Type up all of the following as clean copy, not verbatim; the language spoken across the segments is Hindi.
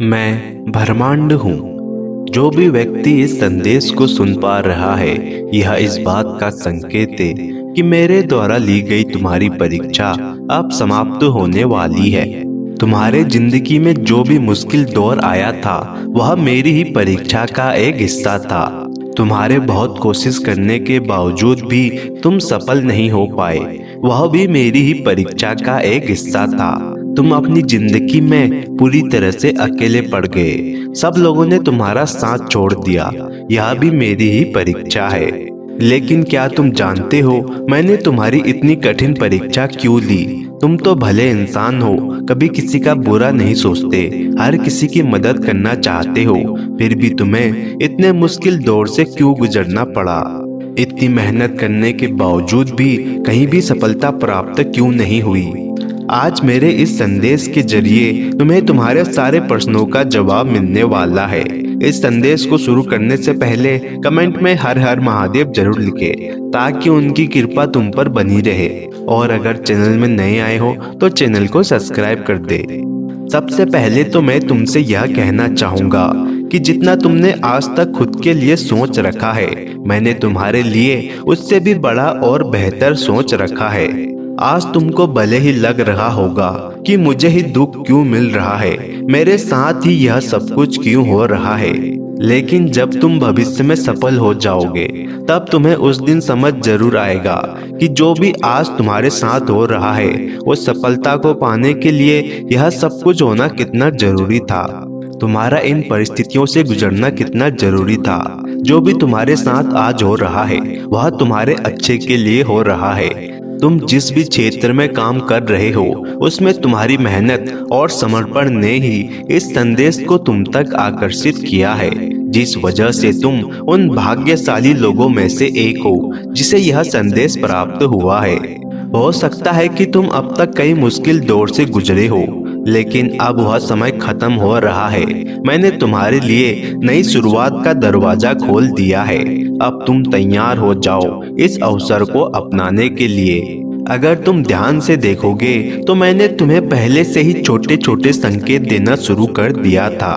मैं ब्रह्मांड हूँ। जो भी व्यक्ति इस संदेश को सुन पा रहा है, यह इस बात का संकेत है कि मेरे द्वारा ली गई तुम्हारी परीक्षा अब समाप्त होने वाली है। तुम्हारे जिंदगी में जो भी मुश्किल दौर आया था, वह मेरी ही परीक्षा का एक हिस्सा था। तुम्हारे बहुत कोशिश करने के बावजूद भी तुम सफल नहीं हो पाए, वह भी मेरी ही परीक्षा का एक हिस्सा था। तुम अपनी जिंदगी में पूरी तरह से अकेले पड़ गए, सब लोगों ने तुम्हारा साथ छोड़ दिया, यह भी मेरी ही परीक्षा है। लेकिन क्या तुम जानते हो मैंने तुम्हारी इतनी कठिन परीक्षा क्यों ली? तुम तो भले इंसान हो, कभी किसी का बुरा नहीं सोचते, हर किसी की मदद करना चाहते हो, फिर भी तुम्हें इतने मुश्किल दौर से क्यों गुजरना पड़ा? इतनी मेहनत करने के बावजूद भी कहीं भी सफलता प्राप्त क्यों नहीं हुई? आज मेरे इस संदेश के जरिए तुम्हें तुम्हारे सारे प्रश्नों का जवाब मिलने वाला है। इस संदेश को शुरू करने से पहले कमेंट में हर हर महादेव जरूर लिखें, ताकि उनकी कृपा तुम पर बनी रहे। और अगर चैनल में नए आए हो तो चैनल को सब्सक्राइब कर दे। सबसे पहले तो मैं तुमसे यह कहना चाहूंगा कि जितना तुमने आज तक खुद के लिए सोच रखा है, मैंने तुम्हारे लिए उससे भी बड़ा और बेहतर सोच रखा है। आज तुमको भले ही लग रहा होगा कि मुझे ही दुख क्यों मिल रहा है, मेरे साथ ही यह सब कुछ क्यों हो रहा है, लेकिन जब तुम भविष्य में सफल हो जाओगे, तब तुम्हें उस दिन समझ जरूर आएगा कि जो भी आज तुम्हारे साथ हो रहा है, वो सफलता को पाने के लिए यह सब कुछ होना कितना जरूरी था। तुम्हारा इन परिस्थितियों से गुजरना कितना जरूरी था। जो भी तुम्हारे साथ आज हो रहा है, वह तुम्हारे अच्छे के लिए हो रहा है। तुम जिस भी क्षेत्र में काम कर रहे हो, उसमें तुम्हारी मेहनत और समर्पण ने ही इस संदेश को तुम तक आकर्षित किया है, जिस वजह से तुम उन भाग्यशाली लोगों में से एक हो जिसे यह संदेश प्राप्त हुआ है। हो सकता है कि तुम अब तक कई मुश्किल दौर से गुजरे हो, लेकिन अब वह समय खत्म हो रहा है। मैंने तुम्हारे लिए नई शुरुआत का दरवाजा खोल दिया है। अब तुम तैयार हो जाओ इस अवसर को अपनाने के लिए। अगर तुम ध्यान से देखोगे तो मैंने तुम्हें पहले से ही छोटे छोटे संकेत देना शुरू कर दिया था।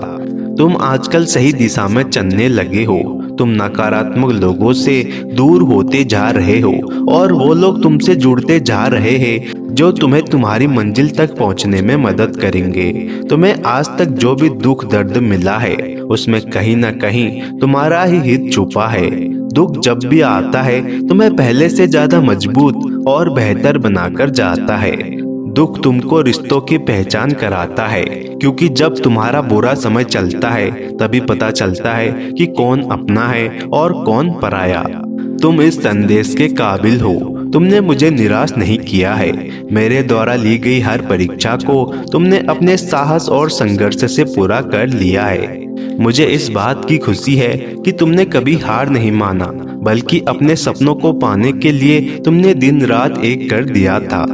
तुम आजकल सही दिशा में चलने लगे हो। तुम नकारात्मक लोगों से दूर होते जा रहे हो और वो लोग तुमसे जुड़ते जा रहे हैं जो तुम्हें तुम्हारी मंजिल तक पहुंचने में मदद करेंगे। तुम्हें आज तक जो भी दुख दर्द मिला है, उसमें कहीं ना कहीं तुम्हारा ही हित छुपा है। दुख जब भी आता है, तुम्हें पहले से ज्यादा मजबूत और बेहतर बनाकर जाता है। दुख तुमको रिश्तों की पहचान कराता है, क्योंकि जब तुम्हारा बुरा समय चलता है, तभी पता चलता है कि कौन अपना है और कौन पराया। तुम इस संदेश के काबिल हो। तुमने मुझे निराश नहीं किया है। मेरे द्वारा ली गई हर परीक्षा को तुमने अपने साहस और संघर्ष से पूरा कर लिया है। मुझे इस बात की खुशी है कि तुमने कभी हार नहीं माना, बल्कि अपने सपनों को पाने के लिए तुमने दिन रात एक कर दिया था।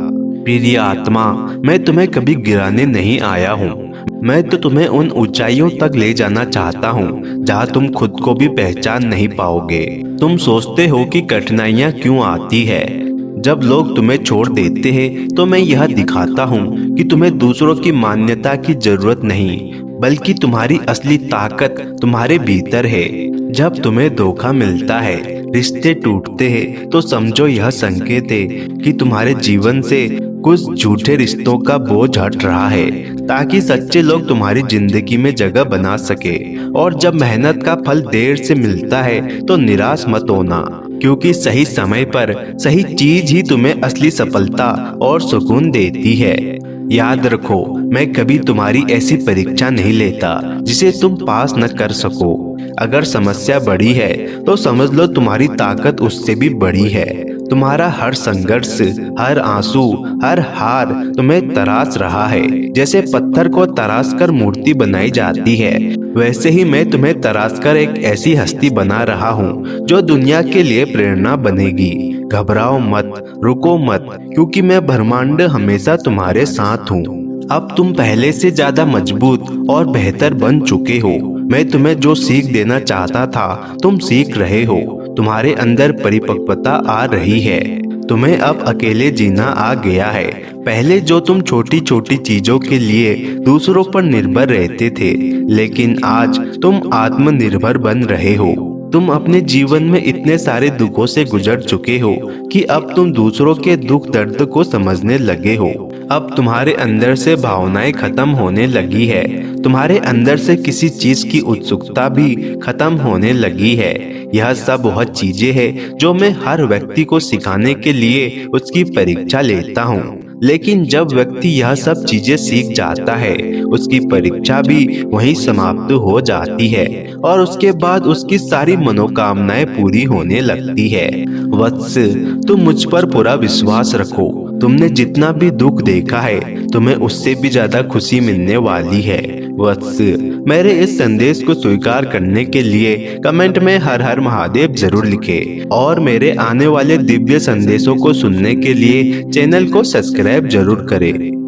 प्रिय आत्मा, मैं तुम्हें कभी गिराने नहीं आया हूँ। मैं तो तुम्हें उन ऊंचाइयों तक ले जाना चाहता हूँ जहाँ तुम खुद को भी पहचान नहीं पाओगे। तुम सोचते हो कि कठिनाइयाँ क्यों आती है। जब लोग तुम्हें छोड़ देते हैं, तो मैं यह दिखाता हूँ कि तुम्हें दूसरों की मान्यता की जरूरत नहीं, बल्कि तुम्हारी असली ताकत तुम्हारे भीतर है। जब तुम्हें धोखा मिलता है, रिश्ते टूटते हैं, तो समझो यह संकेत है कि तुम्हारे जीवन से कुछ झूठे रिश्तों का बोझ हट रहा है, ताकि सच्चे लोग तुम्हारी जिंदगी में जगह बना सके। और जब मेहनत का फल देर से मिलता है, तो निराश मत होना, क्योंकि सही समय पर सही चीज ही तुम्हें असली सफलता और सुकून देती है। याद रखो, मैं कभी तुम्हारी ऐसी परीक्षा नहीं लेता जिसे तुम पास न कर सको। अगर समस्या बड़ी है, तो समझ लो तुम्हारी ताकत उससे भी बड़ी है। तुम्हारा हर संघर्ष, हर आंसू, हर हार तुम्हें तराश रहा है। जैसे पत्थर को तराश कर मूर्ति बनाई जाती है, वैसे ही मैं तुम्हें तराश कर एक ऐसी हस्ती बना रहा हूँ जो दुनिया के लिए प्रेरणा बनेगी। घबराओ मत, रुको मत, क्योंकि मैं ब्रह्मांड हमेशा तुम्हारे साथ हूँ। अब तुम पहले से ज्यादा मजबूत और बेहतर बन चुके हो। मैं तुम्हें जो सीख देना चाहता था, तुम सीख रहे हो। तुम्हारे अंदर परिपक्वता आ रही है। तुम्हें अब अकेले जीना आ गया है। पहले जो तुम छोटी छोटी चीजों के लिए दूसरों पर निर्भर रहते थे, लेकिन आज तुम आत्मनिर्भर बन रहे हो। तुम अपने जीवन में इतने सारे दुखों से गुजर चुके हो कि अब तुम दूसरों के दुख दर्द को समझने लगे हो। अब तुम्हारे अंदर से भावनाएं खत्म होने लगी है। तुम्हारे अंदर से किसी चीज की उत्सुकता भी खत्म होने लगी है। यह सब वह चीजें हैं जो मैं हर व्यक्ति को सिखाने के लिए उसकी परीक्षा लेता हूँ। लेकिन जब व्यक्ति यह सब चीजें सीख जाता है, उसकी परीक्षा भी वहीं समाप्त हो जाती है और उसके बाद उसकी सारी मनोकामनाएं पूरी होने लगती है। वत्स, तुम मुझ पर पूरा विश्वास रखो। तुमने जितना भी दुख देखा है, तुम्हें उससे भी ज्यादा खुशी मिलने वाली है। वत्स, मेरे इस संदेश को स्वीकार करने के लिए कमेंट में हर हर महादेव जरूर लिखें और मेरे आने वाले दिव्य संदेशों को सुनने के लिए चैनल को सब्सक्राइब जरूर करें।